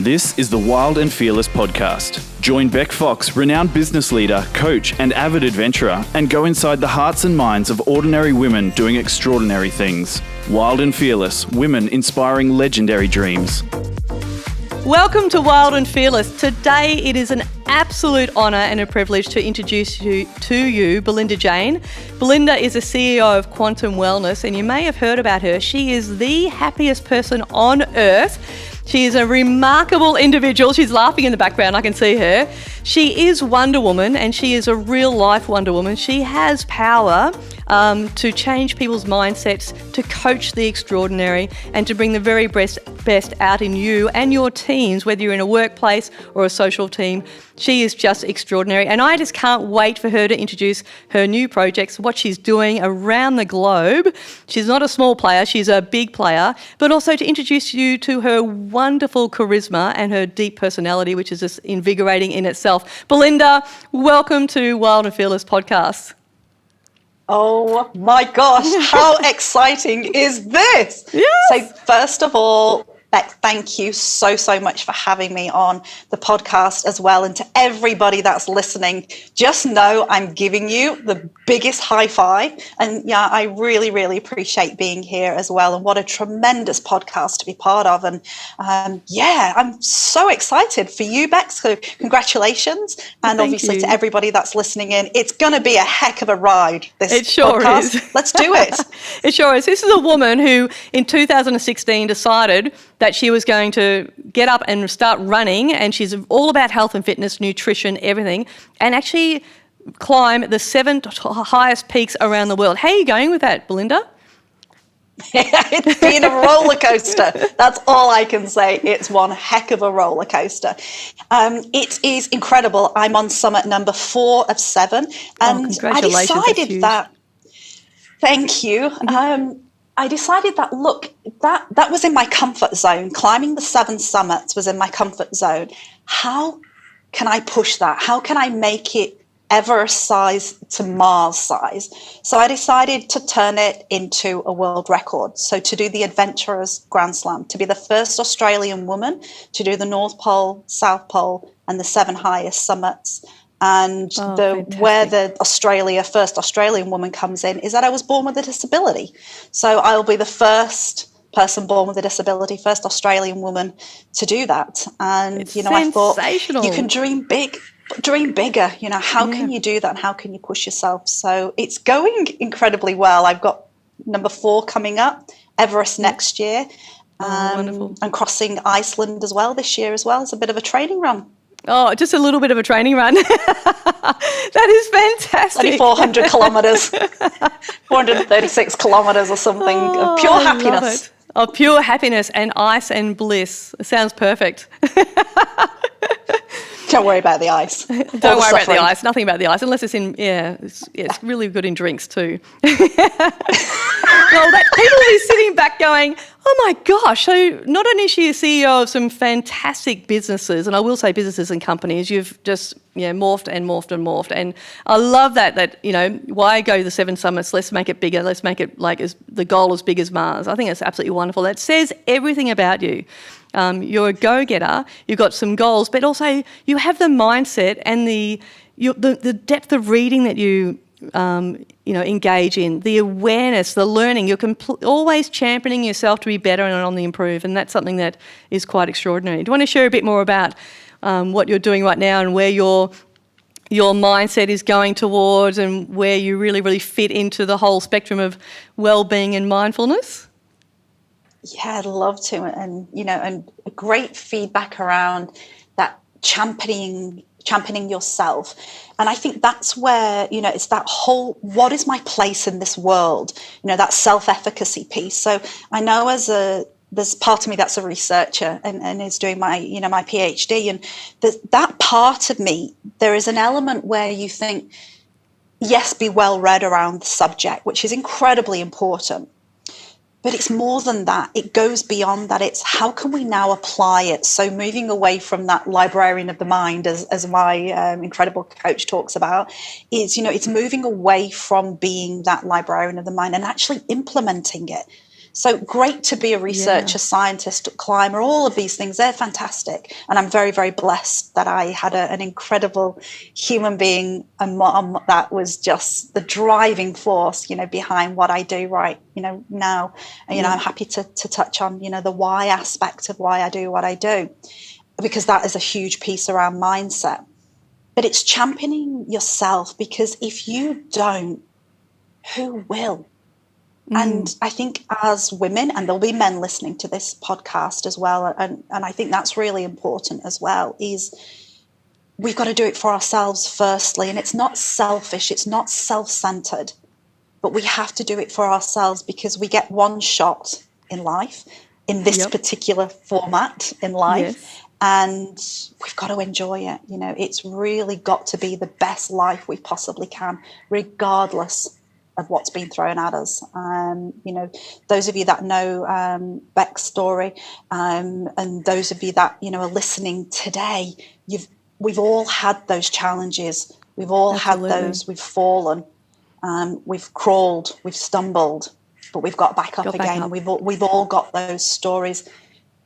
This is the Wild and Fearless podcast. Join Bec Fox, renowned business leader, coach, and avid adventurer, and go inside the hearts and minds of ordinary women doing extraordinary things. Wild and Fearless, women inspiring legendary dreams. Welcome to Wild and Fearless. Today it is an absolute honour and a privilege to introduce you to Belinda Jane. Belinda is a CEO of Quantum Wellness, and you may have heard about her. She is the happiest person on earth. She is a remarkable individual. She's laughing in the background, I can see her. She is Wonder Woman, and she is a real life Wonder Woman. She has power to change people's mindsets, to coach the extraordinary, and to bring the very best out in you and your teams, whether you're in a workplace or a social team. She is just extraordinary, and I just can't wait for her to introduce her new projects, what she's doing around the globe. She's not a small player, she's a big player, but also to introduce you to her wonderful charisma and her deep personality, which is just invigorating in itself. Belinda, welcome to Wild and Fearless podcast. Oh my gosh, how exciting is this? Yes. So first of all, Bec, thank you so much for having me on the podcast as well. And to everybody that's listening, just know I'm giving you the biggest high five. And yeah, I really appreciate being here as well. And what a tremendous podcast to be part of. And I'm so excited for you, Bec. So congratulations. And obviously to everybody that's listening in, it's going to be a heck of a ride, this it sure podcast. Is. Let's do it. It sure is. This is a woman who in 2016 decided that she was going to get up and start running, and she's all about health and fitness, nutrition, everything, and actually climb the 7 highest peaks around the world. How are you going with that, Belinda? It's been a roller coaster. That's all I can say. It's one heck of a roller coaster. It is incredible. I'm on summit number 4 of 7, and congratulations. I decided that. Thank you. I decided that, look, that was in my comfort zone. Climbing the 7 summits was in my comfort zone. How can I push that? How can I make it Everest size to Mars size? So I decided to turn it into a world record. So to do the Adventurers Grand Slam, to be the first Australian woman to do the North Pole, South Pole, and the 7 highest summits. And where the first Australian woman comes in is that I was born with a disability. So I'll be the first person born with a disability, first Australian woman to do that. And, I thought you can dream big, dream bigger. How can you do that? And how can you push yourself? So it's going incredibly well. I've got number 4 coming up, Everest next year. Wonderful. I'm crossing Iceland as well this year as well. It's a bit of a training run. Oh, just a little bit of a training run. That is fantastic. 2,400 kilometres, 436 kilometres or something of pure happiness. Of pure happiness and ice and bliss. It sounds perfect. Don't worry about the ice. Don't worry about the ice. Nothing about the ice, unless it's in, it's really good in drinks too. Well, people will be sitting back going, oh my gosh, so not only is she a CEO of some fantastic businesses, and I will say businesses and companies, you've just morphed and morphed and morphed. And I love that, why go to the 7 summits? Let's make it bigger. Let's make it the goal as big as Mars. I think it's absolutely wonderful. That says everything about you. You're a go-getter, you've got some goals, but also you have the mindset and the depth of reading that you engage in, the awareness, the learning. You're always championing yourself to be better and on the improve, and that's something that is quite extraordinary. Do you want to share a bit more about what you're doing right now and where your mindset is going towards and where you really fit into the whole spectrum of well-being and mindfulness? Yeah, I'd love to. And, and great feedback around that championing yourself. And I think that's where, it's that whole, what is my place in this world? That self-efficacy piece. So I know there's part of me that's a researcher and is doing my, my PhD. And that part of me, there is an element where you think, yes, be well read around the subject, which is incredibly important. But it's more than that. It goes beyond that. It's how can we now apply it? So moving away from that librarian of the mind, as my incredible coach talks about, is, it's moving away from being that librarian of the mind and actually implementing it. So great to be a researcher, scientist, climber, all of these things. They're fantastic. And I'm very, very blessed that I had an incredible human being, a mom that was just the driving force, behind what I do now. And, I'm happy to touch on, the why aspect of why I do what I do, because that is a huge piece around mindset. But it's championing yourself, because if you don't, who will? And I think as women, and there'll be men listening to this podcast as well, and I think that's really important as well, is we've got to do it for ourselves firstly. And it's not selfish, it's not self-centered, but we have to do it for ourselves, because we get one shot in life, in this particular format in life. And we've got to enjoy it. It's really got to be the best life we possibly can, regardless of what's been thrown at us. Those of you that know Bec's story, and those of you that are listening today, we've all had those challenges. We've all had those. We've fallen, we've crawled, we've stumbled, but we've got back up again. And we've all got those stories.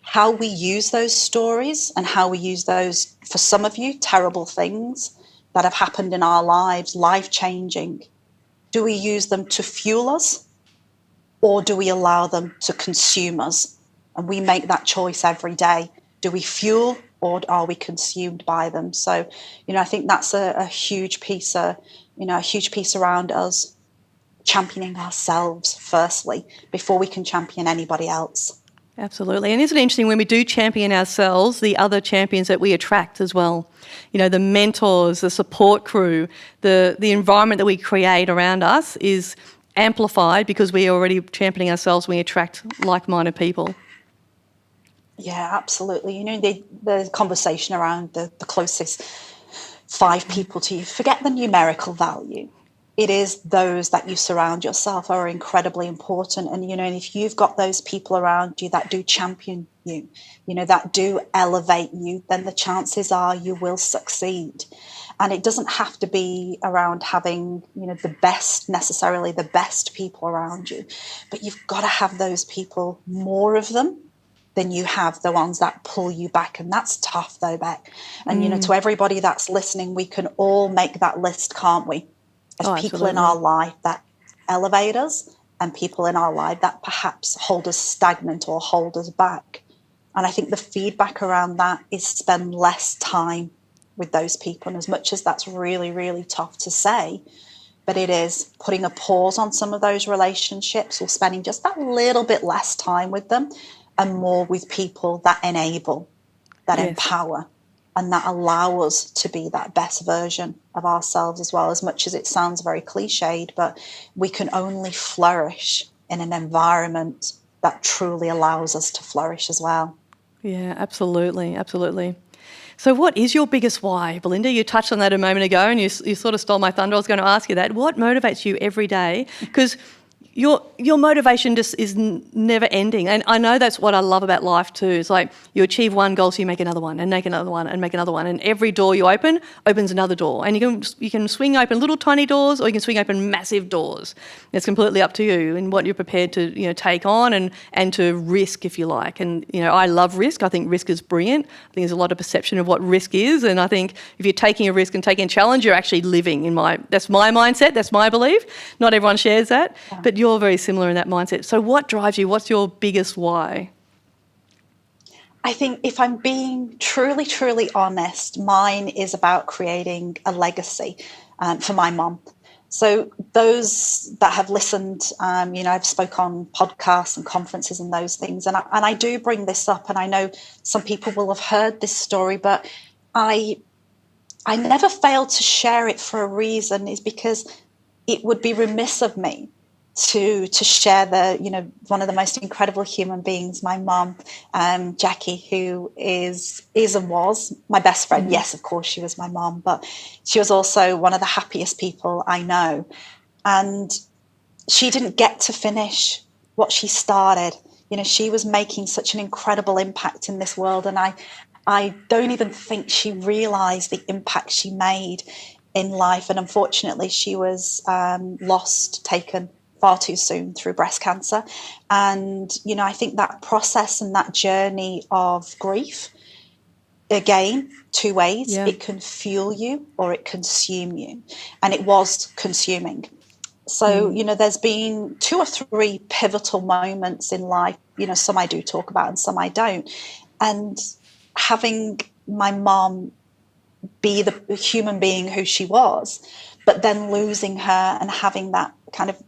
How we use those stories, and how we use those, for some of you, terrible things that have happened in our lives, life-changing. Do we use them to fuel us, or do we allow them to consume us? And we make that choice every day. Do we fuel, or are we consumed by them? So, I think that's a huge piece, a huge piece around us championing ourselves firstly, before we can champion anybody else. Absolutely. And isn't it interesting, when we do champion ourselves, the other champions that we attract as well, the mentors, the support crew, the environment that we create around us is amplified, because we are already championing ourselves. We attract like-minded people. Yeah, absolutely. The conversation around the closest 5 people to you, forget the numerical value. It is those that you surround yourself are incredibly important. And, if you've got those people around you that do champion you, that do elevate you, then the chances are you will succeed. And it doesn't have to be around having, necessarily the best people around you, but you've got to have those people, more of them than you have the ones that pull you back. And that's tough though, Bec. And, to everybody that's listening, we can all make that list, can't we? Of people in our life that elevate us, and people in our life that perhaps hold us stagnant or hold us back. And I think the feedback around that is spend less time with those people. And as much as that's really, really tough to say, but it is putting a pause on some of those relationships, or spending just that little bit less time with them, and more with people that enable, that empower, and that allow us to be that best version of ourselves as well. As much as it sounds very cliched, but we can only flourish in an environment that truly allows us to flourish as well. Yeah, absolutely, absolutely. So what is your biggest why, Belinda? You touched on that a moment ago, and you sort of stole my thunder. I was going to ask you that. What motivates you every day? Because your motivation just is never ending. And I know that's what I love about life too. It's like you achieve one goal, so you make another one, and make another one, and make another one. And every door you open opens another door. And you can swing open little tiny doors, or you can swing open massive doors. It's completely up to you and what you're prepared to take on and to risk, if you like. And I love risk. I think risk is brilliant. I think there's a lot of perception of what risk is. And I think if you're taking a risk and taking a challenge, you're actually living that's my mindset. That's my belief. Not everyone shares that, but you're very similar in that mindset. So what drives you? What's your biggest why? I think if I'm being truly, truly honest, mine is about creating a legacy for my mum. So those that have listened, I've spoke on podcasts and conferences and those things, and I do bring this up, and I know some people will have heard this story, but I never fail to share it for a reason, is because it would be remiss of me to share one of the most incredible human beings, my mum, Jackie, who is and was my best friend. Mm-hmm. Yes, of course, she was my mum, but she was also one of the happiest people I know. And she didn't get to finish what she started. She was making such an incredible impact in this world, and I don't even think she realized the impact she made in life. And unfortunately, she was taken far too soon through breast cancer. And, I think that process and that journey of grief, again, two ways. Yeah. It can fuel you or it consume you. And it was consuming. So, there's been 2 or 3 pivotal moments in life, some I do talk about and some I don't. And having my mom be the human being who she was, but then losing her and having that kind of,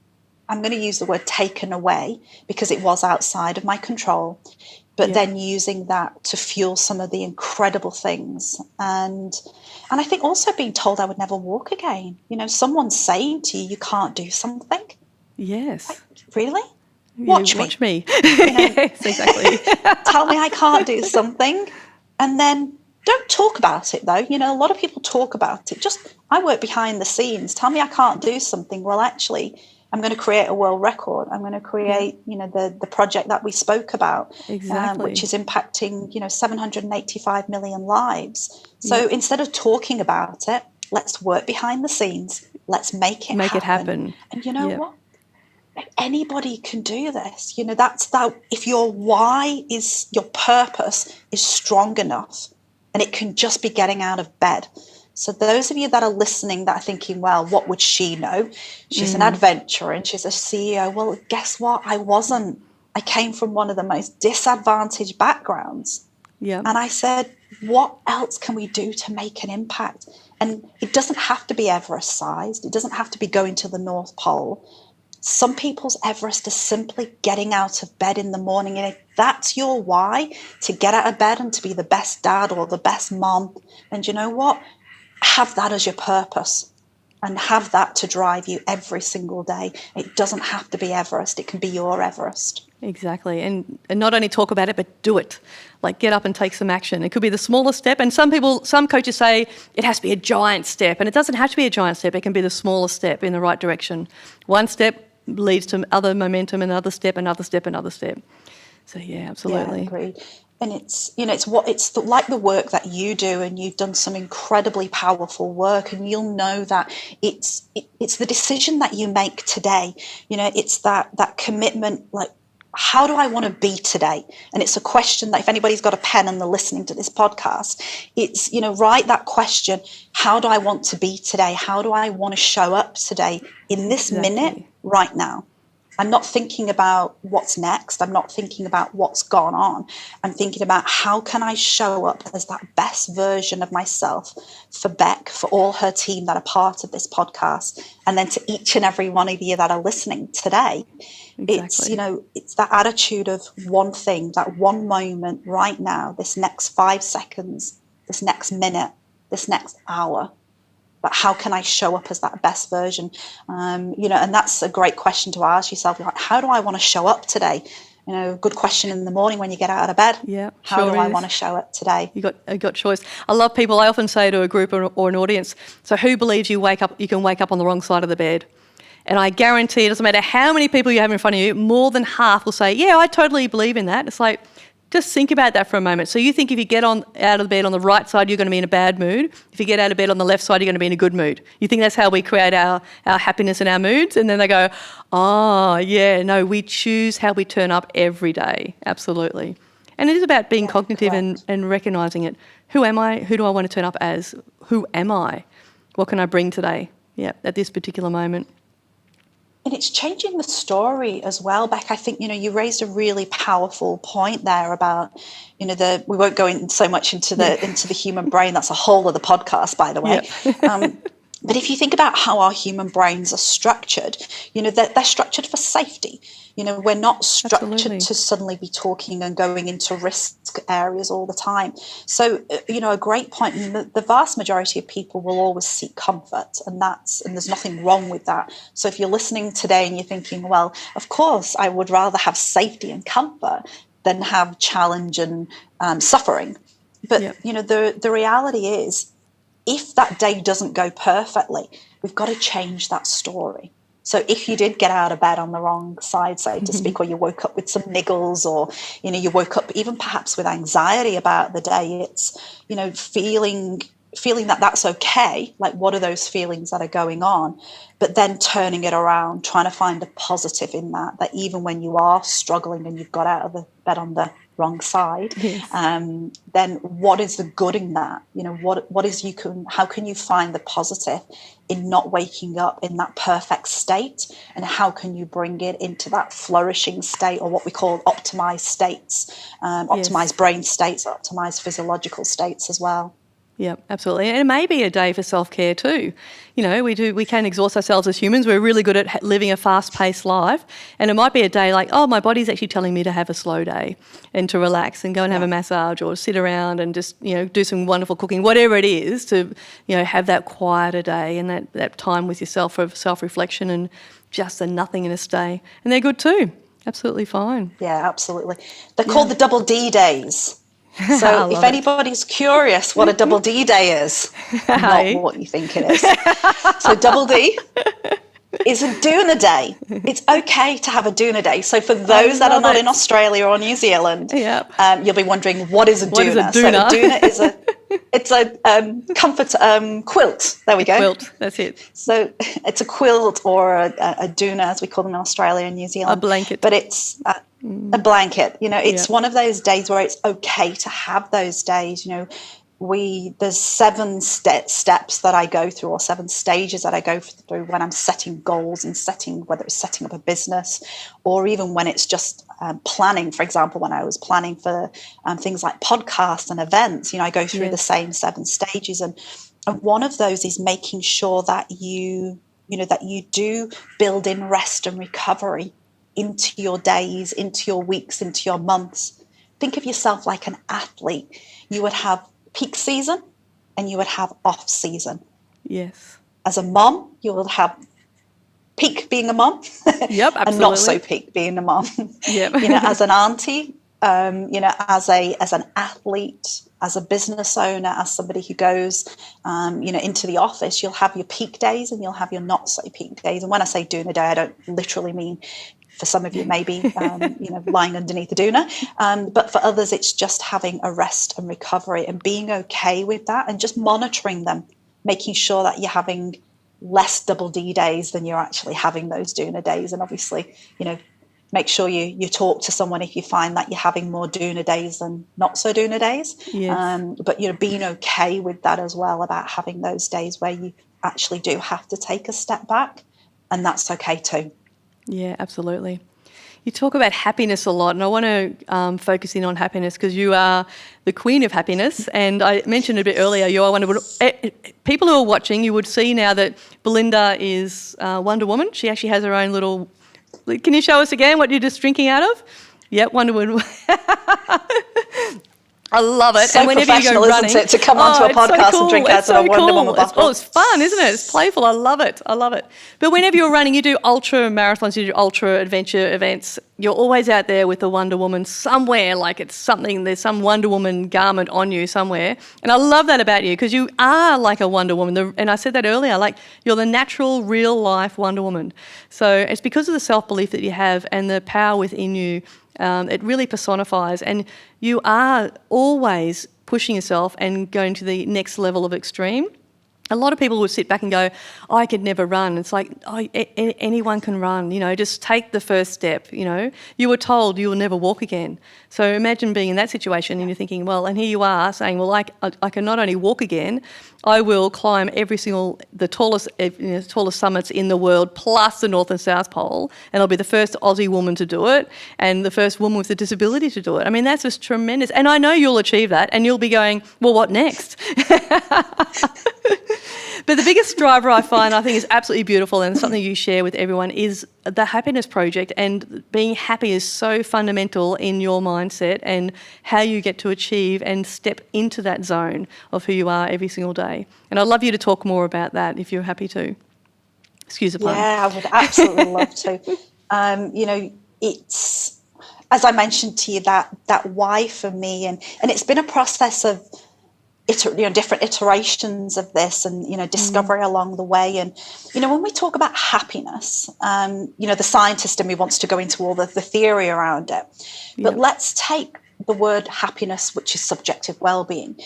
I'm going to use the word taken away because it was outside of my control, but then using that to fuel some of the incredible things. And I think also being told I would never walk again. Someone saying to you, you can't do something. Yes. Like, really? Watch me. Yes, exactly. Tell me I can't do something. And then don't talk about it, though. A lot of people talk about it. I work behind the scenes. Tell me I can't do something. Well, actually, I'm going to create a world record. I'm going to create, the project that we spoke about, exactly. Which is impacting, 785 million lives. So instead of talking about it, let's work behind the scenes. Let's make it happen. And you know what? Anybody can do this. That's that. If your why is, your purpose is strong enough, and it can just be getting out of bed. So those of you that are listening that are thinking, well, what would she know? She's an adventurer and she's a CEO. Well, guess what? I wasn't. I came from one of the most disadvantaged backgrounds. Yeah. And I said, what else can we do to make an impact? And it doesn't have to be Everest sized. It doesn't have to be going to the North Pole. Some people's Everest is simply getting out of bed in the morning. And if that's your why, to get out of bed and to be the best dad or the best mom, then you know what? Have that as your purpose and have that to drive you every single day. It doesn't have to be Everest. It can be your Everest. Exactly. And not only talk about it, but do it. Like, get up and take some action. It could be the smallest step. And some coaches say it has to be a giant step. And it doesn't have to be a giant step. It can be the smallest step in the right direction. One step leads to other momentum, another step, another step, another step. So, yeah, absolutely. Yeah, agreed. And it's like the work that you do, and you've done some incredibly powerful work, and you'll know that it's the decision that you make today. It's that commitment, like, how do I want to be today? And it's a question that if anybody's got a pen and they're listening to this podcast, it's, write that question. How do I want to be today? How do I want to show up today in this minute right now? I'm not thinking about what's next. I'm not thinking about what's gone on. I'm thinking about how can I show up as that best version of myself for Bec, for all her team that are part of this podcast, and then to each and every one of you that are listening today. Exactly. It's that attitude of one thing, that one moment right now, this next 5 seconds, this next minute, this next hour. But how can I show up as that best version? And that's a great question to ask yourself. Like, how do I want to show up today? Good question in the morning when you get out of bed. Yeah, how do I want to show up today? You got choice. I love people. I often say to a group or an audience, so who believes you can wake up on the wrong side of the bed? And I guarantee it doesn't matter how many people you have in front of you, more than half will say, yeah, I totally believe in that. It's like, just think about that for a moment. So you think if you get out of bed on the right side, you're going to be in a bad mood. If you get out of bed on the left side, you're going to be in a good mood. You think that's how we create our happiness and our moods? And then they go, oh, yeah, no, we choose how we turn up every day. Absolutely. And it is about being cognitive and recognising it. Who am I? Who do I want to turn up as? Who am I? What can I bring today? Yeah, at this particular moment. And it's changing the story as well, Bec. I think, you raised a really powerful point there about, we won't go in so much into the human brain. That's a whole other podcast, by the way. Yeah. But if you think about how our human brains are structured, they're structured for safety. We're not structured to suddenly be talking and going into risk areas all the time. So, a great point, the vast majority of people will always seek comfort, and there's nothing wrong with that. So if you're listening today and you're thinking, well, of course, I would rather have safety and comfort than have challenge and suffering. But, the reality is, if that day doesn't go perfectly, we've got to change that story. So if you did get out of bed on the wrong side, so to speak, or you woke up with some niggles, or, you woke up even perhaps with anxiety about the day, it's, feeling feeling that that's okay, like what are those feelings that are going on, but then turning it around, trying to find a positive in that, that even when you are struggling and you've got out of the bed on the wrong side, Yes. then what is the good in that? You know, what is how can you find the positive in not waking up in that perfect state, and how can you bring it into that flourishing state, or what we call optimized states, optimized brain states, optimized physiological states as well. Yeah, absolutely. And it may be a day for self-care too. You know, we can exhaust ourselves as humans. We're really good at living a fast-paced life. And it might be a day like, oh, my body's actually telling me to have a slow day and to relax and go and have a massage or sit around and just, you know, do some wonderful cooking, whatever it is, to, you know, have that quieter day and that time with yourself for self-reflection and just a nothingness day. And they're good too. Absolutely fine. Yeah, absolutely. They're called the double D days. So if anybody's curious what a double D day is, not what you think it is. So double D is a doona day. It's okay to have a doona day. So for those that are not in Australia or New Zealand, you'll be wondering, what is a doona? So a doona is a comfort quilt. There we go. Quilt, that's it. So it's a quilt or a doona, as we call them in Australia and New Zealand. A blanket. But it's a blanket. You know, it's one of those days where it's okay to have those days. You know, there's 7 steps that I go through, or 7 stages that I go through when I'm setting goals and whether it's setting up a business, or even when it's just planning. For example, when I was planning for things like podcasts and events, you know, I go through the same 7 stages, and one of those is making sure that you do build in rest and recovery into your days, into your weeks, into your months. Think of yourself like an athlete. You would have peak season and you would have off season. Yes. As a mom, you will have peak being a mom. Yep, absolutely. And not so peak being a mom. Yep. You know, as an auntie, you know, as an athlete, as a business owner, as somebody who goes, you know, into the office, you'll have your peak days and you'll have your not so peak days. And when I say doona day, I don't literally mean, for some of you, maybe, you know, lying underneath the doona. But for others, it's just having a rest and recovery and being okay with that, and just monitoring them, making sure that you're having less double D days than you're actually having those doona days. And obviously, you know, make sure you talk to someone if you find that you're having more doona days than not so doona days. Yes. But, you know, being okay with that as well, about having those days where you actually do have to take a step back, and that's okay too. Yeah, absolutely. You talk about happiness a lot, and I want to focus in on happiness because you are the queen of happiness. And I mentioned a bit earlier, you are people who are watching, you would see now that Belinda is Wonder Woman. She actually has her own little. Can you show us again what you're just drinking out of? Yep, Wonder Woman. I love it. So and whenever you go running, isn't it, to come onto a podcast and drink out of a Wonder Woman bottle? It's fun, isn't it? It's playful. I love it. But whenever you're running, you do ultra marathons, you do ultra adventure events. You're always out there with the Wonder Woman somewhere, like it's something, there's some Wonder Woman garment on you somewhere. And I love that about you because you are like a Wonder Woman. And I said that earlier, like you're the natural, real life Wonder Woman. So it's because of the self-belief that you have and the power within you. It really personifies, and you are always pushing yourself and going to the next level of extreme. A lot of people would sit back and go, oh, I could never run. It's like, oh, anyone can run, you know, just take the first step, you know. You were told you will never walk again. So imagine being in that situation and you're thinking, well, and here you are saying, well, I can not only walk again, I will climb the tallest summits in the world, plus the North and South Pole, and I'll be the first Aussie woman to do it and the first woman with a disability to do it. I mean, that's just tremendous. And I know you'll achieve that and you'll be going, well, what next? But the biggest driver I find, I think, is absolutely beautiful and something you share with everyone is the Happiness Project. And being happy is so fundamental in your mindset and how you get to achieve and step into that zone of who you are every single day. And I'd love you to talk more about that if you're happy to. Excuse the pun. Yeah, I would absolutely love to. You know, it's, as I mentioned to you, that why for me, and it's been a process of different iterations of this and, you know, discovery along the way. And, you know, when we talk about happiness, you know, the scientist in me wants to go into all the theory around it. But let's take the word happiness, which is subjective well-being.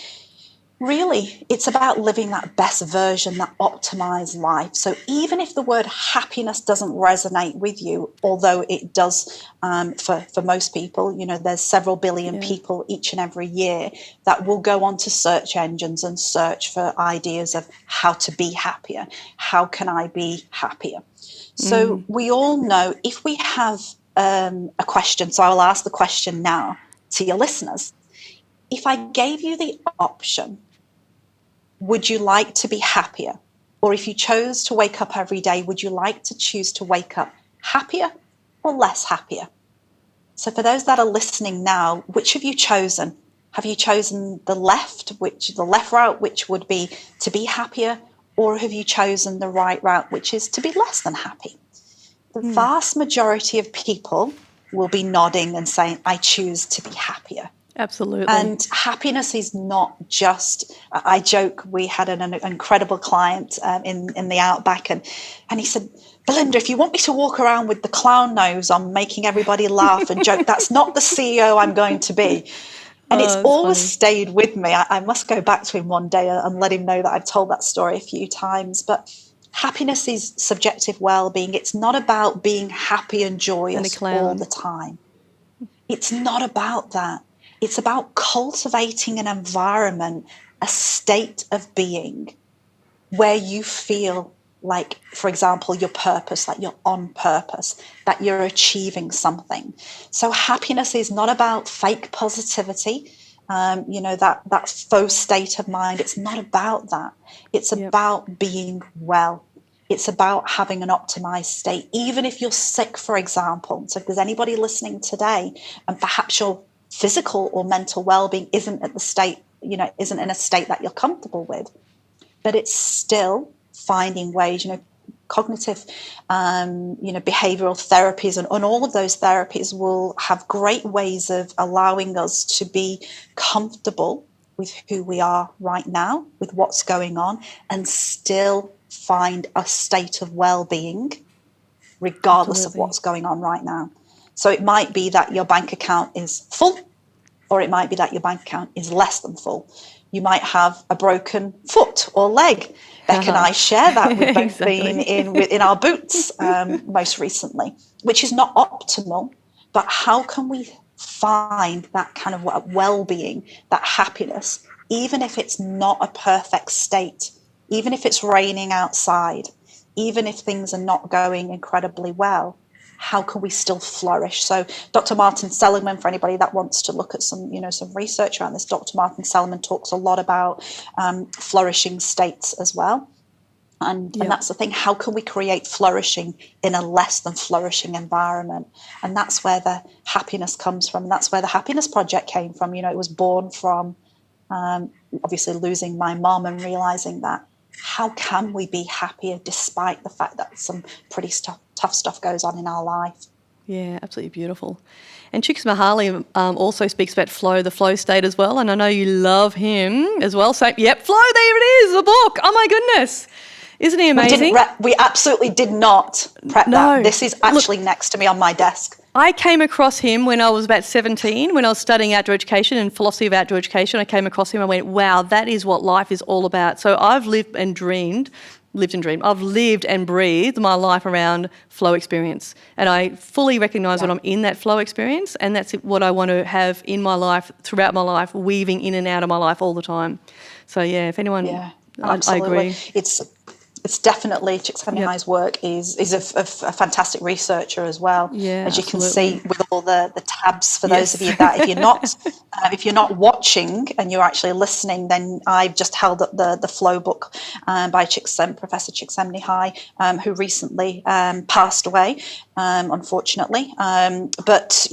Really, it's about living that best version, that optimized life. So even if the word happiness doesn't resonate with you, although it does for most people, there's several billion people each and every year that will go onto search engines and search for ideas of how to be happier. How can I be happier? So we all know if we have a question, so I'll ask the question now to your listeners. If I gave you the option, would you like to be happier? Or if you chose to wake up every day, would you like to choose to wake up happier or less happier? So for those that are listening now, which have you chosen? Have you chosen the left route, which would be to be happier? Or have you chosen the right route, which is to be less than happy? The vast majority of people will be nodding and saying, I choose to be happier. Absolutely. And happiness is not just, I joke, we had an incredible client in the Outback, and he said, Belinda, if you want me to walk around with the clown nose on, making everybody laugh and joke, that's not the CEO I'm going to be. And it's always stayed with me. I must go back to him one day and let him know that I've told that story a few times. But happiness is subjective well-being. It's not about being happy and joyous all the time. It's not about that. It's about cultivating an environment, a state of being where you feel like, for example, your purpose, like you're on purpose, that you're achieving something. So happiness is not about fake positivity, that faux state of mind. It's not about that. It's about being well. It's about having an optimized state, even if you're sick, for example. So if there's anybody listening today and perhaps your physical or mental well-being isn't in a state that you're comfortable with, but it's still finding ways, cognitive, behavioral therapies and all of those therapies will have great ways of allowing us to be comfortable with who we are right now, with what's going on, and still find a state of well-being regardless of what's going on right now. So it might be that your bank account is full, or it might be that your bank account is less than full. You might have a broken foot or leg. Beck and I share that. We've both been in our boots most recently, which is not optimal. But how can we find that kind of well-being, that happiness, even if it's not a perfect state, even if it's raining outside, even if things are not going incredibly well? How can we still flourish? So Dr. Martin Seligman, for anybody that wants to look at some research around this, Dr. Martin Seligman talks a lot about flourishing states as well. And that's the thing. How can we create flourishing in a less than flourishing environment? And that's where the happiness comes from. And that's where the Happiness Project came from. It was born from obviously losing my mom and realizing that how can we be happier despite the fact that some pretty tough stuff goes on in our life. Yeah, absolutely beautiful. And Csikszentmihalyi also speaks about flow, the flow state as well. And I know you love him as well. So, flow, there it is, the book. Oh, my goodness. Isn't he amazing? We absolutely did not prep that. This is actually next to me on my desk. I came across him when I was about 17, when I was studying outdoor education and philosophy of outdoor education. I came across him. I went, wow, that is what life is all about. So I've lived and dreamed. I've lived and breathed my life around flow experience. And I fully recognise when I'm in that flow experience, and that's what I want to have in my life, throughout my life, weaving in and out of my life all the time. So, if anyone... Yeah, I agree. It's definitely, Csikszentmihalyi's work is a fantastic researcher as well. Yeah, as you absolutely. can see with all the tabs for those of you that if you're not watching and you're actually listening, then I've just held up the Flow book by Professor Csikszentmihalyi, who recently passed away, unfortunately. But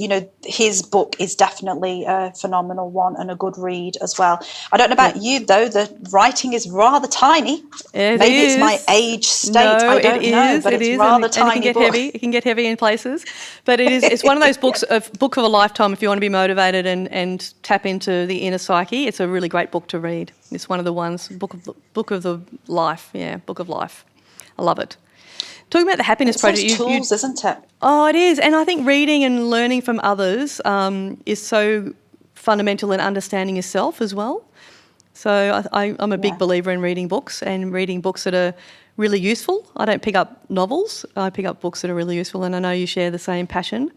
his book is definitely a phenomenal one and a good read as well. I don't know about you though; the writing is rather tiny. Maybe it's my age state. No, I don't know, but it's rather tiny. It can get heavy in places, but it's one of those book of a lifetime if you want to be motivated and tap into the inner psyche. It's a really great book to read. It's one of the ones, book of life. I love it. Talking about the Happiness Project, those tools, isn't it? Oh, it is, and I think reading and learning from others is so fundamental in understanding yourself as well. So I'm a big believer in reading books and reading books that are really useful. I don't pick up novels. I pick up books that are really useful, and I know you share the same passion.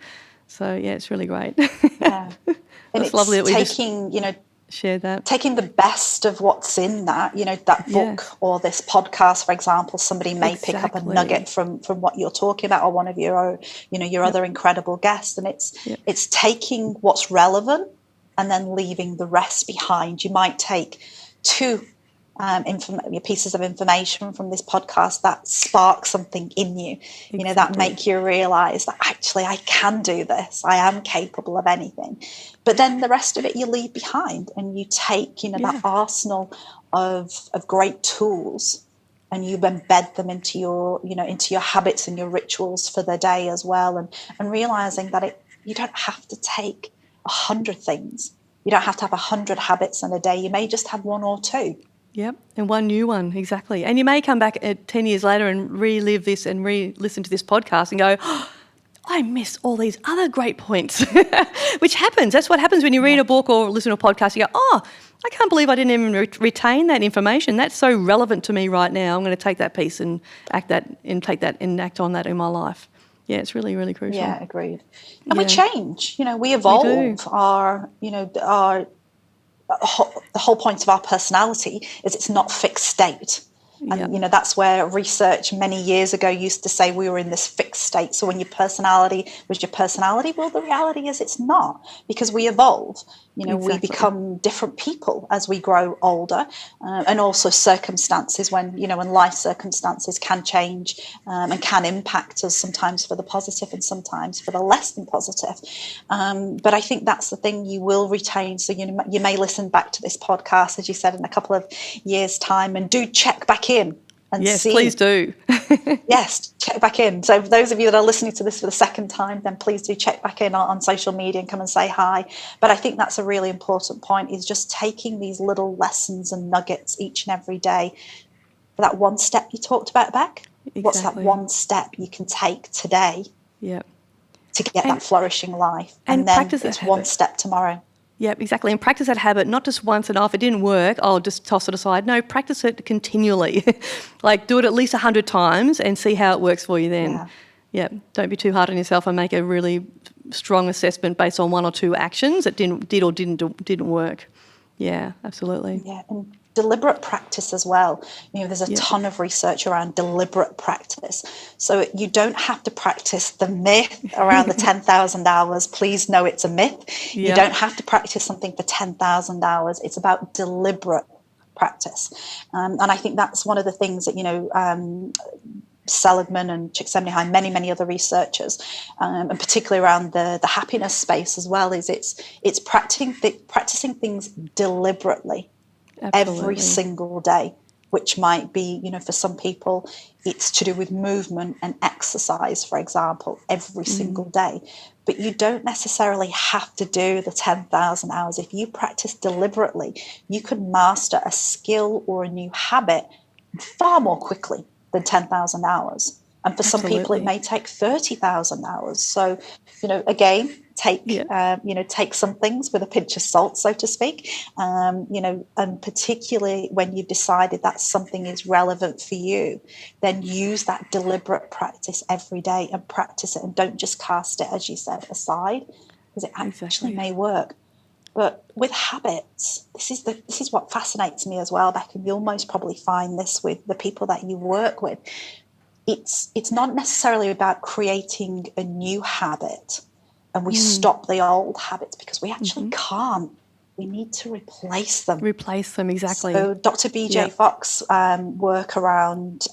So, yeah, it's really great. Yeah. And It's lovely that we taking, shared that. taking the best of what's in that, that book or this podcast, for example. Somebody may pick up a nugget from what you're talking about, or one of your other incredible guests. And it's taking what's relevant and then leaving the rest behind. You might take two pieces of information from this podcast that spark something in you, that make you realize that actually I can do this, I am capable of anything. But then the rest of it you leave behind, and you take that arsenal of great tools, and you embed them into your habits and your rituals for the day as well, and realizing that you don't have to take 100 things. You don't have to have 100 habits in a day. You may just have one or two. Yep, and one new one, exactly. And you may come back 10 years later and relive this and re-listen to this podcast and go, oh, I missed all these other great points, which happens. That's what happens when you read a book or listen to a podcast. You go, oh, I can't believe I didn't even retain that information. That's so relevant to me right now. I'm going to take that piece and act on that in my life. Yeah, it's really, really crucial. Yeah, agreed. And we change. We evolve. The whole point of our personality is it's not fixed state. And, that's where research many years ago used to say we were in this fixed state. So when your personality was your personality, well, the reality is it's not, because we evolve. We become different people as we grow older, and also circumstances when life circumstances can change and can impact us, sometimes for the positive and sometimes for the less than positive. But I think that's the thing you will retain. So you may listen back to this podcast, as you said, in a couple of years' time, and do check back in. Yes, please do. Yes, check back in. So for those of you that are listening to this for the second time, then please do check back in on social media and come and say hi. But I think that's a really important point, is just taking these little lessons and nuggets each and every day. For that one step you talked about, Bec, what's that one step you can take today to get that flourishing life? And then it's one step tomorrow. Yep, exactly. And practice that habit, not just once and off. It didn't work, I'll just toss it aside. No, practice it continually. Like, do it at least 100 times and see how it works for you then. Yeah. Don't be too hard on yourself and make a really strong assessment based on one or two actions that didn't work. Yeah, absolutely. Yeah, and deliberate practice as well. There's a ton of research around deliberate practice. So you don't have to practice the myth around the 10,000 hours. Please know it's a myth. You don't have to practice something for 10,000 hours. It's about deliberate practice. And I think that's one of the things that, Seligman and Csikszentmihalyi, many other researchers, and particularly around the happiness space as well, is it's practicing things deliberately. Absolutely. Every single day, which might be, for some people, it's to do with movement and exercise, for example, every single day. But you don't necessarily have to do the 10,000 hours. If you practice deliberately, you could master a skill or a new habit far more quickly than 10,000 hours. And for some people, it may take 30,000 hours. So, again, take some things with a pinch of salt, so to speak, and particularly when you've decided that something is relevant for you, then use that deliberate practice every day and practice it, and don't just cast it, as you said, aside, because it actually may work. But with habits, this is what fascinates me as well, Bec, and you'll most probably find this with the people that you work with. It's not necessarily about creating a new habit and we stop the old habits, because we actually can't. We need to replace them. Replace them, exactly. So Dr. Bec Fox work around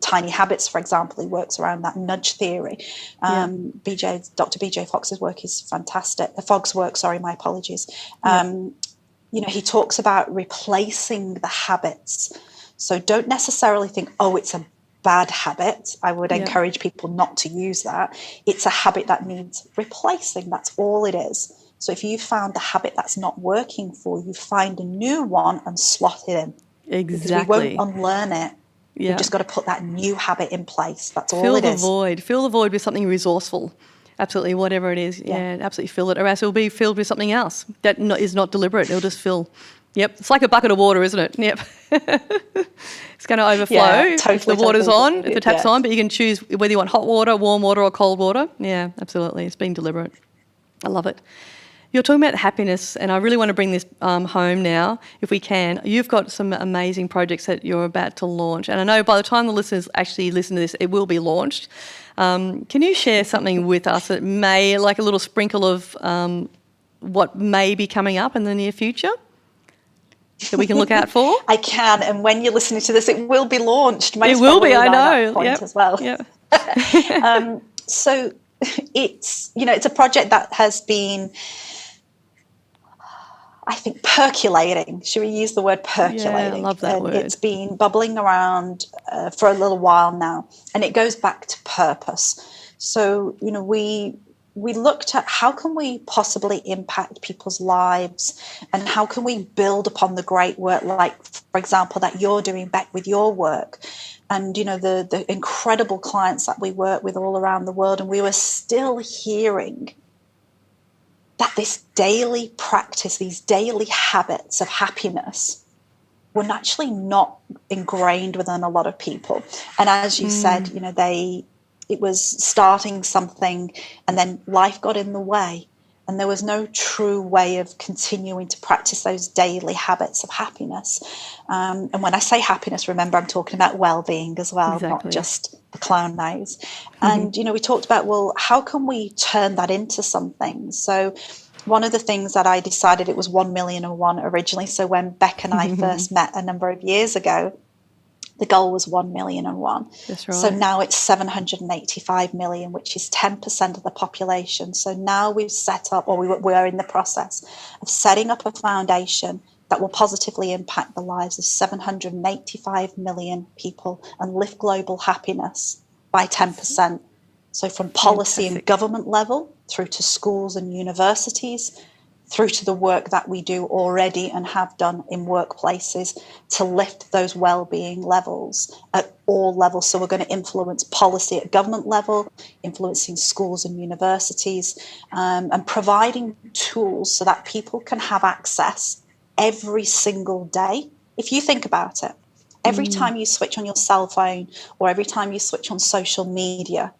tiny habits, for example. He works around that nudge theory. Dr. Bec Fox's work is fantastic. Fogg's work, my apologies. He talks about replacing the habits. So don't necessarily think, it's a bad habit. I would encourage people not to use that. It's a habit that needs replacing. That's all it is. So if you found a habit that's not working for you, find a new one and slot it in. Exactly. Because we won't unlearn it. You've just got to put that new habit in place. That's all it is. Fill the void with something resourceful. Absolutely, whatever it is. Yeah, absolutely fill it. Or else it will be filled with something else that is not deliberate. It'll just fill. Yep. It's like a bucket of water, isn't it? Yep. It's going to overflow if the water's on, if the tap's on, but you can choose whether you want hot water, warm water or cold water. Yeah, absolutely. It's being deliberate. I love it. You're talking about happiness, and I really want to bring this home now, if we can. You've got some amazing projects that you're about to launch, and I know by the time the listeners actually listen to this, it will be launched. Can you share something with us that may, like a little sprinkle of what may be coming up in the near future that we can look out for? I can, and when you're listening to this, it will be launched. It will be, I know. Point as well. Yep. So it's a project that has been, I think, percolating. Should we use the word percolating? Yeah, I love that word. It's been bubbling around for a little while now, and it goes back to purpose. So, we looked at how can we possibly impact people's lives, and how can we build upon the great work, like, for example, that you're doing, Bec, with your work, and the incredible clients that we work with all around the world. And we were still hearing that this daily practice, these daily habits of happiness, were naturally not ingrained within a lot of people. And as you said, it was starting something, and then life got in the way, and there was no true way of continuing to practice those daily habits of happiness. And when I say happiness, remember, I'm talking about well-being as well, exactly. Not just the clown nose. And, we talked about, well, how can we turn that into something? So one of the things that I decided, it was 1,000,001 originally. So when Bec and I first met a number of years ago, the goal was 1,000,001. That's right. So now it's 785 million, which is 10% of the population. So now we've set up, or we are in the process of setting up a foundation that will positively impact the lives of 785 million people and lift global happiness by 10%. So from policy and government level through to schools and universities, through to the work that we do already and have done in workplaces to lift those well-being levels at all levels. So we're going to influence policy at government level, influencing schools and universities, and providing tools so that people can have access every single day. If you think about it, every time you switch on your cell phone or every time you switch on social media,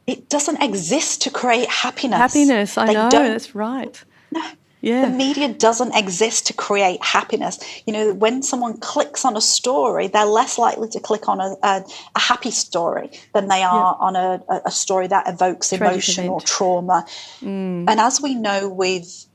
it doesn't exist to create happiness. Happiness, I know, that's right. No. Yeah. The media doesn't exist to create happiness. When someone clicks on a story, they're less likely to click on a happy story than they are on a story that evokes emotion or trauma. And as we know with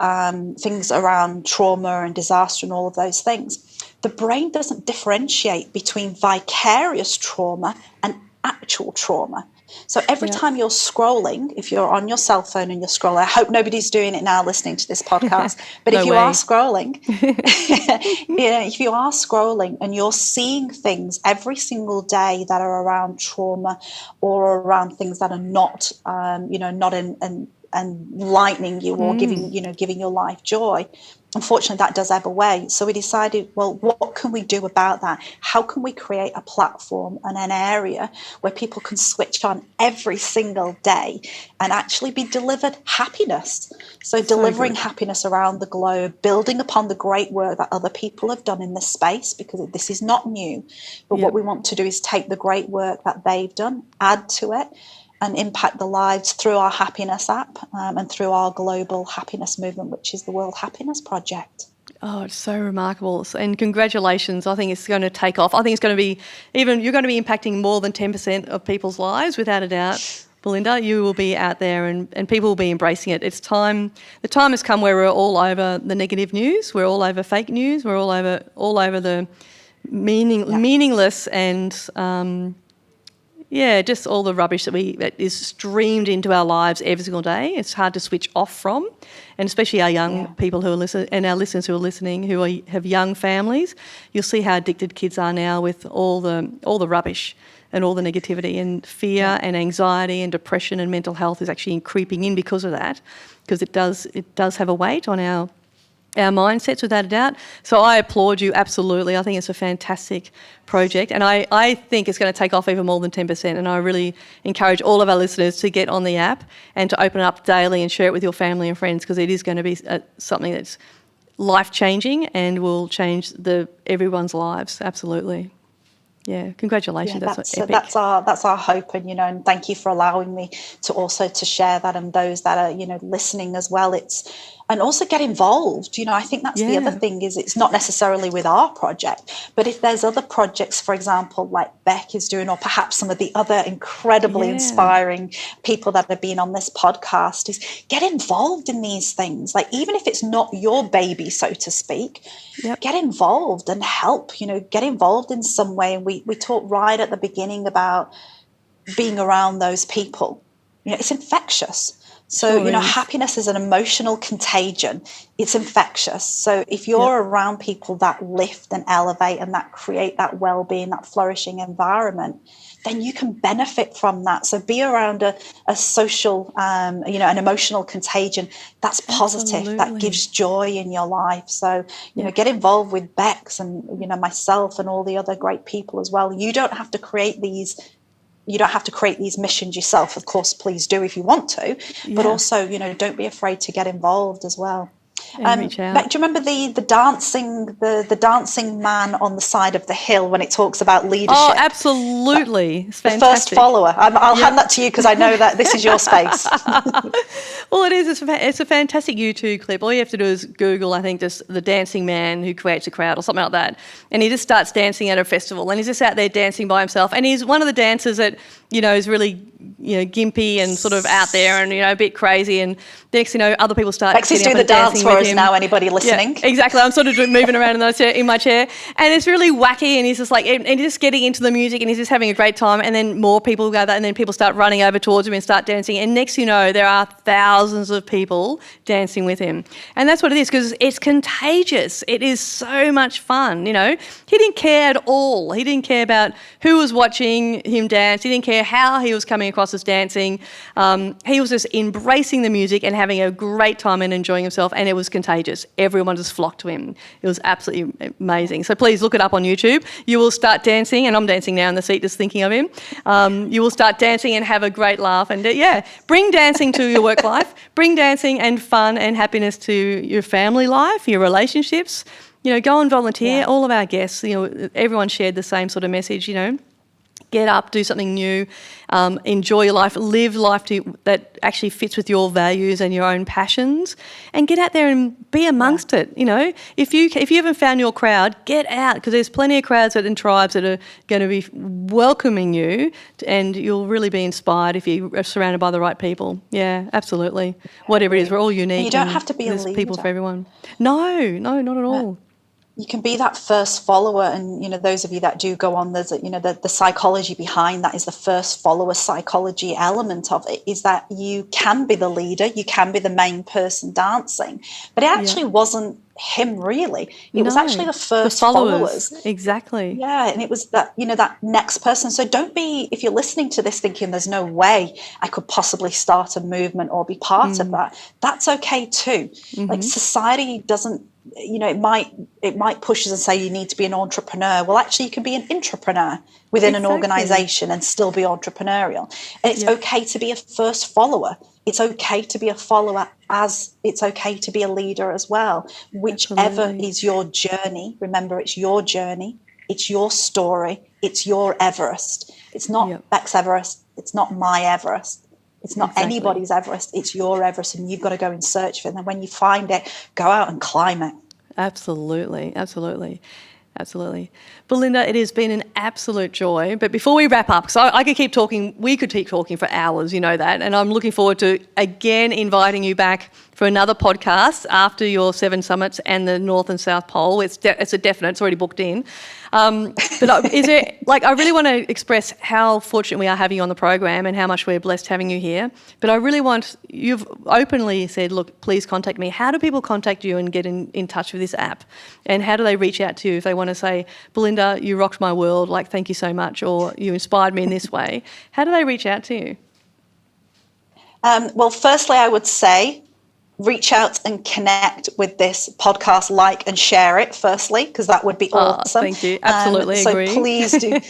things around trauma and disaster and all of those things, the brain doesn't differentiate between vicarious trauma and actual trauma. So every time you're scrolling, if you're on your cell phone and you're scrolling, I hope nobody's doing it now listening to this podcast, but if you are scrolling, if you are scrolling and you're seeing things every single day that are around trauma or around things that are not, not enlightening you or giving your life joy, unfortunately, that does ebb away. So we decided, well, what can we do about that? How can we create a platform and an area where people can switch on every single day and actually be delivered happiness? So delivering happiness around the globe, building upon the great work that other people have done in this space, because this is not new. But what we want to do is take the great work that they've done, add to it, and impact the lives through our happiness app and through our global happiness movement, which is the World Happiness Project. Oh, it's so remarkable. And congratulations. I think it's going to take off. I think it's going to be you're going to be impacting more than 10% of people's lives, without a doubt. Belinda, you will be out there and people will be embracing it. It's time. The time has come where we're all over the negative news. We're all over fake news. We're all over the meaningless and just all the rubbish that is streamed into our lives every single day. It's hard to switch off from, and especially our young people who are listening, and our listeners who are listening, have young families. You'll see how addicted kids are now with all the rubbish and all the negativity, and fear and anxiety and depression and mental health is actually creeping in because of that, because it does have a weight on our mindsets, without a doubt. So I applaud you, absolutely. I think it's a fantastic project, and I think it's going to take off even more than 10%, and I really encourage all of our listeners to get on the app and to open it up daily and share it with your family and friends, because it is going to be something that's life-changing and will change everyone's lives. Absolutely. Yeah, congratulations. Yeah, that's epic. That's our hope, and and thank you for allowing me to share that, and those that are listening as well. And also get involved. I think that's the other thing, is it's not necessarily with our project, but if there's other projects, for example, like Bec is doing, or perhaps some of the other incredibly inspiring people that have been on this podcast, is get involved in these things. Like, even if it's not your baby, so to speak, get involved and help, get involved in some way. And we talked right at the beginning about being around those people. It's infectious. So, happiness is an emotional contagion. It's infectious. So if you're around people that lift and elevate and that create that well-being, that flourishing environment, then you can benefit from that. So be around a social, an emotional contagion that's positive, that gives joy in your life. So, get involved with Becs and, myself and all the other great people as well. You don't have to create these missions yourself. Of course, please do if you want to, but also, don't be afraid to get involved as well. Reach out. Bec, do you remember the dancing man on the side of the hill when it talks about leadership? Oh, absolutely. It's the first follower. I'll hand that to you, because I know that this is your space. Well, it is. It's a fantastic YouTube clip. All you have to do is Google, I think, just the dancing man who creates a crowd or something like that. And he just starts dancing at a festival, and he's just out there dancing by himself. And he's one of the dancers that, is really, gimpy and sort of out there and, a bit crazy. And next, other people start Bec's doing the dance for us now, anybody listening. Yeah, exactly. I'm sort of moving around in my chair. And it's really wacky, and he's just like, and he's just getting into the music, and he's just having a great time. And then more people gather, and then people start running over towards him and start dancing. And next there are thousands of people dancing with him. And that's what it is, because it's contagious. It is so much fun, He didn't care at all. He didn't care about who was watching him dance. He didn't care how he was coming across as dancing. He was just embracing the music and having a great time and enjoying himself, and it was contagious. Everyone just flocked to him. It was absolutely amazing. So please look it up on YouTube. You will start dancing, and I'm dancing now in the seat just thinking of him. You will start dancing and have a great laugh. And bring dancing to your work life. Bring dancing and fun and happiness to your family life, your relationships. Go and volunteer. All of our guests, everyone shared the same sort of message, Get up, do something new, enjoy your life, live life that actually fits with your values and your own passions, and get out there and be amongst it. If you haven't found your crowd, get out, because there's plenty of crowds and tribes that are going to be welcoming you, and you'll really be inspired if you are surrounded by the right people. Yeah, absolutely. Whatever it is, we're all unique. You don't have to be a leader. There's people for everyone. No, not at all. You can be that first follower, and those of you that do go on, there's the psychology behind that is the first follower psychology element of it, is that you can be the leader, you can be the main person dancing, but it actually wasn't him really. It was actually the first followers. Exactly. Yeah, and it was that that next person. So don't be, if you're listening to this thinking there's no way I could possibly start a movement or be part of that, that's okay too. Like, society doesn't, it might push us and say you need to be an entrepreneur. Well, actually, you can be an intrapreneur within an organization and still be entrepreneurial. And it's okay to be a first follower. It's okay to be a follower, as it's okay to be a leader as well. Whichever is your journey, remember, it's your journey, it's your story, it's your Everest. It's not Bec's Everest, it's not my Everest. It's not anybody's Everest, it's your Everest, and you've got to go and search for it. And then when you find it, go out and climb it. Absolutely. Belinda, it has been an absolute joy. But before we wrap up, because I could keep talking, we could keep talking for hours, that, and I'm looking forward to again inviting you back for another podcast after your 7 summits and the North and South Pole. It's a definite, it's already booked in. But is there, I really want to express how fortunate we are having you on the program and how much we're blessed having you here. But I really you've openly said, look, please contact me. How do people contact you and get in touch with this app? And how do they reach out to you if they want to say, Belinda, you rocked my world, thank you so much, or you inspired me in this way? How do they reach out to you? Well, firstly, I would say, reach out and connect with this podcast, and share it firstly, because that would be awesome. Thank you. Absolutely agree. So please do,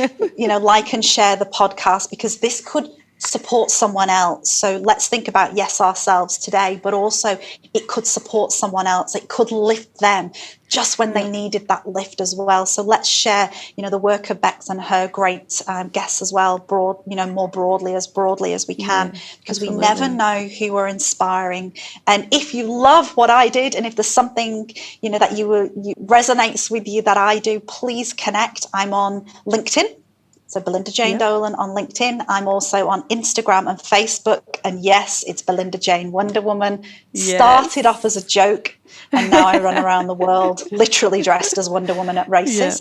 like and share the podcast, because this could support someone else. So let's think about, yes, ourselves today, but also it could support someone else. It could lift them just when they needed that lift as well. So let's share, the work of Bec and her great guests as well, more broadly as we can, because we never know who we're inspiring. And if you love what I did, and if there's something, that you resonates with you that I do, please connect. I'm on LinkedIn. So Belinda Jane Dolan on LinkedIn. I'm also on Instagram and Facebook. And yes, it's Belinda Jane Wonder Woman. Yes. Started off as a joke, and now I run around the world literally dressed as Wonder Woman at races.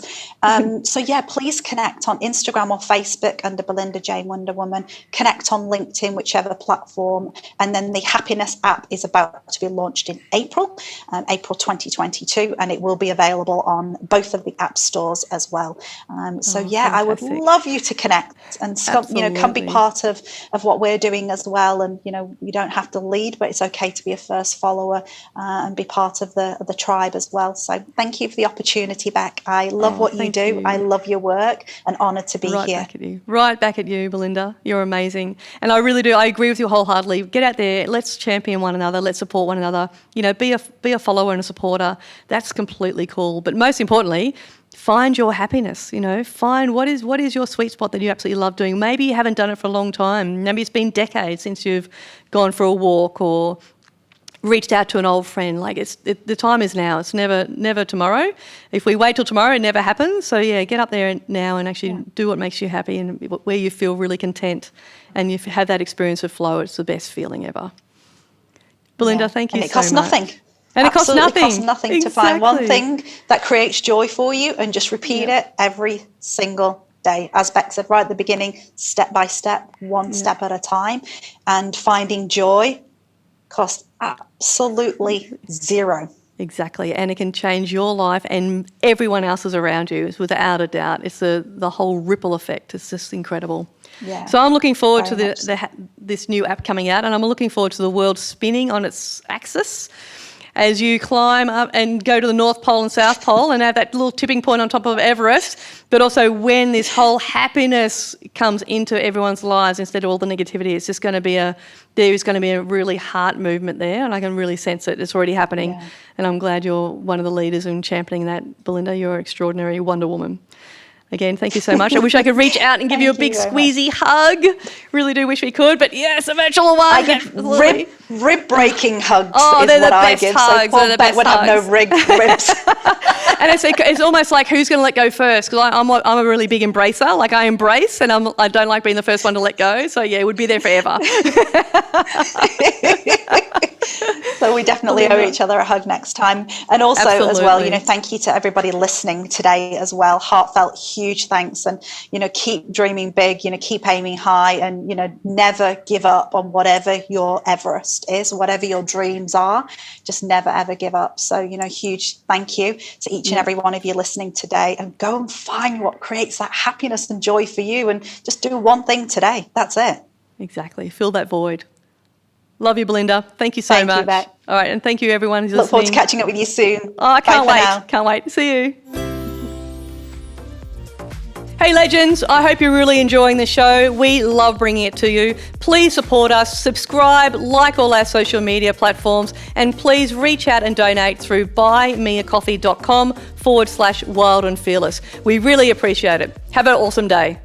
Please connect on Instagram or Facebook under Belinda Jane Wonder Woman. Connect on LinkedIn, whichever platform. And then the Happiness app is about to be launched in April 2022, and it will be available on both of the app stores as well. Fantastic. I would love you to connect and come be part of what we're doing as well. And you don't have to lead, but it's okay to be a first follower and be part of the tribe as well. So thank you for the opportunity, Bec. I love what you do. I love your work, and honoured to be here. Right back at you, Belinda. You're amazing. And I really do. I agree with you wholeheartedly. Get out there. Let's champion one another. Let's support one another. Be a follower and a supporter. That's completely cool. But most importantly, find your happiness. Find what is your sweet spot that you absolutely love doing. Maybe you haven't done it for a long time. Maybe it's been decades since you've gone for a walk or reached out to an old friend. The time is now. It's never tomorrow. If we wait till tomorrow, it never happens. So get up there now and actually do what makes you happy and where you feel really content, and you have that experience of flow. It's the best feeling ever. Belinda, thank you so much. And it costs nothing. And it costs nothing. It costs nothing to find one thing that creates joy for you, and just repeat it every single day. As Bec said right at the beginning, step by step, one step at a time, and finding joy costs absolutely zero. Exactly, and it can change your life and everyone else's around you, without a doubt. It's the whole ripple effect. It's just incredible. Yeah. So I'm looking forward to this new app coming out, and I'm looking forward to the world spinning on its axis as you climb up and go to the North Pole and South Pole and have that little tipping point on top of Everest, but also when this whole happiness comes into everyone's lives instead of all the negativity. It's just going to be there's going to be a really heart movement there, and I can really sense it. It's already happening, and I'm glad you're one of the leaders in championing that. Belinda, you're an extraordinary Wonder Woman. Again, thank you so much. I wish I could reach out and give you a big squeezy hug. Really do wish we could, but yes, a virtual one. I give rib-breaking hugs. Oh, they're the best hugs. So poor Bec would have no ribs. And it's almost like who's going to let go first? Because I'm a really big embracer. I embrace, and I don't like being the first one to let go. So it would be there forever. So we definitely owe each other a hug next time. And also as well, thank you to everybody listening today as well. Heartfelt, huge thanks. And, keep dreaming big, keep aiming high, and, never give up on whatever your Everest is, whatever your dreams are. Just never, ever give up. So, huge thank you to each and every one of you listening today, and go and find what creates that happiness and joy for you, and just do one thing today. That's it. Exactly. Fill that void. Love you, Belinda. Thank you so much. You, Bec. All right, and thank you, everyone who's listening. Look forward to catching up with you soon. Oh, I can't wait. Can't wait. See you. Hey, legends. I hope you're really enjoying the show. We love bringing it to you. Please support us, subscribe, like all our social media platforms, and please reach out and donate through buymeacoffee.com/wild and fearless. We really appreciate it. Have an awesome day.